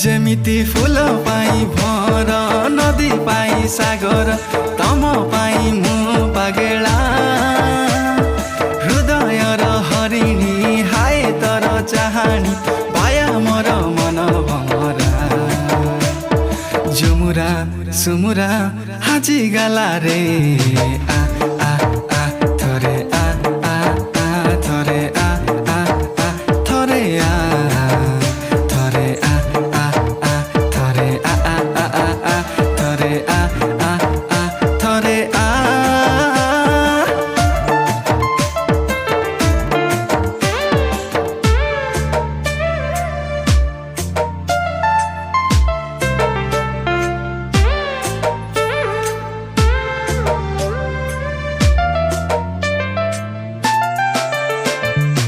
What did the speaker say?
जेमिति फूल पाई भर नदी पाई सागर तम पाई मु पागेला हृदय र हरिणी हाय तर चाहनी पाया मोर मन भमरा झुमुरा सुमुरा हाजी गाला रे आ